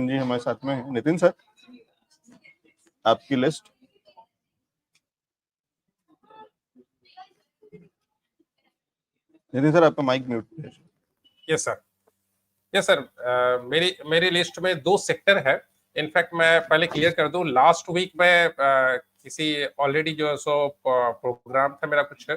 जी हमारे साथ में हैं। नितिन सर, आपकी लिस्ट। नितिन सर, आपका माइक म्यूट है। Yes sir, yes sir. मेरी मेरी लिस्ट में 2 सेक्टर है। इनफैक्ट मैं पहले क्लियर कर दूं, लास्ट वीक में किसी ऑलरेडी जो सो प्रोग्राम था मेरा कुछ,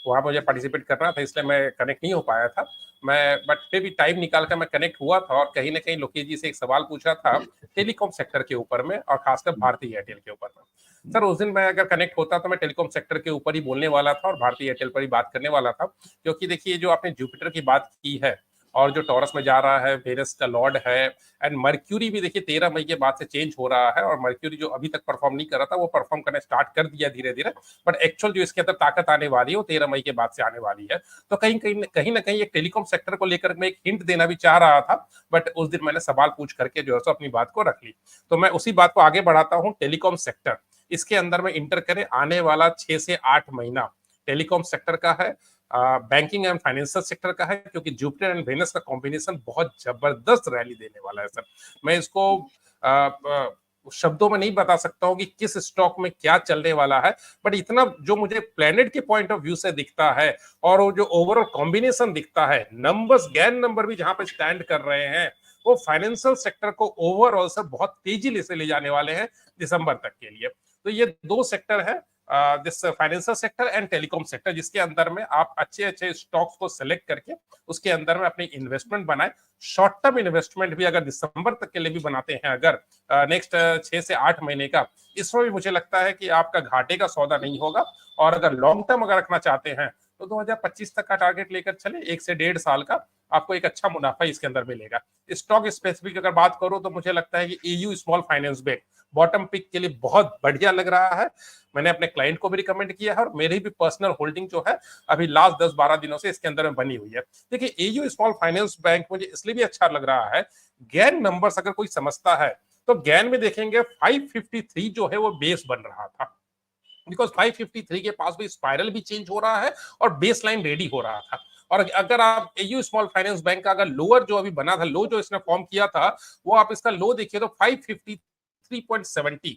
वहाँ मुझे पार्टिसिपेट करना था, इसलिए मैं कनेक्ट नहीं हो पाया था। मैं बट फिर भी टाइम निकाल कर मैं कनेक्ट हुआ था और कहीं ना कहीं लोकेश जी से एक सवाल पूछा था टेलीकॉम सेक्टर के ऊपर में, और खासकर भारतीय एयरटेल के ऊपर में। सर उस दिन मैं अगर कनेक्ट होता तो मैं टेलीकॉम सेक्टर के ऊपर ही बोलने वाला था और भारतीय एयरटेल पर ही बात करने वाला था, क्योंकि देखिए जो आपने जुपिटर की बात की है और जो टॉरस में जा रहा है, वेनस का लॉर्ड है, एंड मर्क्यूरी भी देखिए 13 मई के बाद से चेंज हो रहा है, और मर्क्यूरी जो अभी तक परफॉर्म नहीं कर रहा था वो परफॉर्म करना स्टार्ट कर दिया धीरे धीरे। बट एक्चुअल जो इसके अंदर ताकत आने वाली है वो 13 मई के बाद से आने वाली है। तो कहीं ना कहीं एक टेलीकॉम सेक्टर को लेकर मैं एक हिंट देना भी चाह रहा था, बट उस दिन मैंने सवाल पूछ करके जो है सो अपनी बात को रख ली। तो मैं उसी बात को आगे बढ़ाता हूँ। टेलीकॉम सेक्टर, इसके अंदर में इंटर करें आने वाला 6 से 8 महीना टेलीकॉम सेक्टर का है, बैंकिंग एंड फाइनेंशियल सेक्टर का है, क्योंकि जुपिटर एंड वेनस का कॉम्बिनेशन बहुत जबरदस्त रैली देने वाला है सर। मैं इसको शब्दों में नहीं बता सकता हूँ कि किस स्टॉक में क्या चलने वाला है, बट इतना जो मुझे प्लेनेट के पॉइंट ऑफ व्यू से दिखता है और वो जो ओवरऑल कॉम्बिनेशन दिखता है, नंबर्स गैन नंबर भी जहां पे स्टैंड कर रहे हैं, वो फाइनेंशियल सेक्टर को ओवरऑल से बहुत तेजी से ले जाने वाले हैं दिसंबर तक के लिए। तो ये 2 सेक्टर है, this financial sector and telecom sector, जिसके अंदर में आप अच्छे अच्छे स्टॉक्स को सेलेक्ट करके उसके अंदर में अपनी इन्वेस्टमेंट बनाए। शॉर्ट टर्म इन्वेस्टमेंट भी अगर दिसंबर तक के लिए भी बनाते हैं, अगर नेक्स्ट 6 से 8 महीने का, इसमें भी मुझे लगता है कि आपका घाटे का सौदा नहीं होगा। और अगर लॉन्ग टर्म अगर रखना चाहते हैं तो 2025 तक का टारगेट लेकर चले, 1 से 1.5 साल का, आपको एक अच्छा मुनाफा इसके अंदर मिलेगा। स्टॉक स्पेसिफिक अगर बात करूं तो मुझे लगता है कि AU small finance bank bottom pick के लिए बहुत बढ़िया लग रहा है। मैंने अपने क्लाइंट को भी रिकमेंड किया है और मेरी भी पर्सनल होल्डिंग जो है अभी लास्ट 10-12 दिनों से इसके अंदर में बनी हुई है। देखिए एयू स्मॉल फाइनेंस बैंक मुझे इसलिए भी अच्छा लग रहा है, गैन नंबर्स अगर कोई समझता है तो गैन में देखेंगे 553 जो है वो बेस बन रहा था, बिकॉज 553 के पास भी स्पाइरल भी चेंज हो रहा है और बेस लाइन रेडी हो रहा था। और अगर आप एयू स्मॉल फाइनेंस बैंक का अगर लोअर जो अभी बना था, लो जो इसने फॉर्म किया था, वो आप इसका लो देखिए तो 553.70,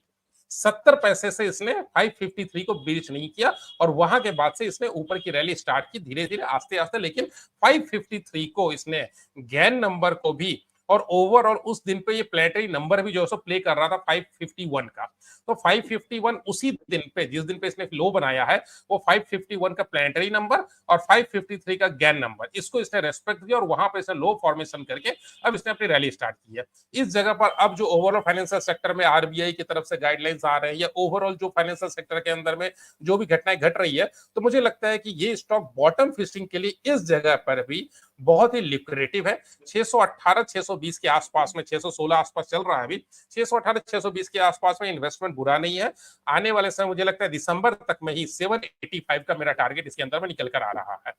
70 पैसे से इसने 553 को ब्रीच नहीं किया, और वहां के बाद से इसने ऊपर की रैली स्टार्ट की धीरे धीरे आस्ते आस्ते, लेकिन 553 को इसने गैन नंबर को भी, और ओवरऑल उस दिन पे ये प्लेटरी नंबर भी जो है प्ले कर रहा था 551 का। तो 551 उसी दिन पे, जिस दिन पे इसने लो बनाया है, वो 551 का प्लेनेटरी नंबर और 553 का गैन नंबर, इसको इसने रेस्पेक्ट दिया और वहां पे इसने लो फॉर्मेशन करके अब इसने अपनी रैली स्टार्ट की है। इस जगह पर अब जो ओवरऑल फाइनेंशियल सेक्टर में आरबीआई की तरफ से गाइडलाइंस आ रहे हैं, या ओवरऑल जो फाइनेंशियल सेक्टर के अंदर में जो भी घटनाएं घट रही है, तो मुझे लगता है कि ये स्टॉक बॉटम फिशिंग के लिए इस जगह पर भी बहुत ही लिक्विडेटिव है। 618 620 के आसपास में, 616 आसपास चल रहा है अभी, 618 620 के आसपास में इन्वेस्टमेंट बुरा नहीं है। आने वाले समय मुझे लगता है दिसंबर तक में ही 785 का मेरा टारगेट इसके अंदर में निकल कर आ रहा है।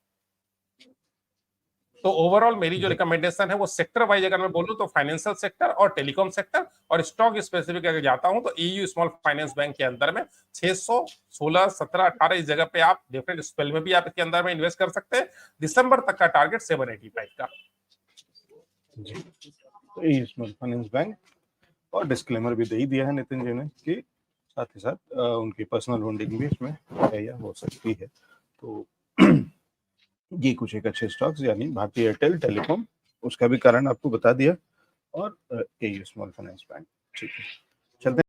तो ओवरऑल मेरी जो रिकमेंडेशन है वो सेक्टर वाइज अगर मैं बोलूं तो फाइनेंशियल सेक्टर और टेलीकॉम सेक्टर, और स्टॉक स्पेसिफिक अगर जाता हूं तो ईयू स्मॉल फाइनेंस बैंक के अंदर में 600, 16, 17, 18 इस जगह पे आप डिफरेंट स्पेल में भी आप इसके अंदर में इन्वेस्ट कर सकते हैं। दिसंबर तक का टारगेट 785 का जी। तो ईयू स्मॉल फाइनेंस बैंक, और डिस्क्लेमर भी दे ही दिया है नितिन जी ने कि साथ ही साथ उनकी पर्सनल होल्डिंग भी इसमें है या हो सकती है। तो ये कुछ एक अच्छे स्टॉक्स, यानी भारतीय एयरटेल, टेलीकॉम, उसका भी कारण आपको बता दिया, और एयू स्मॉल फाइनेंस बैंक। ठीक है, चलते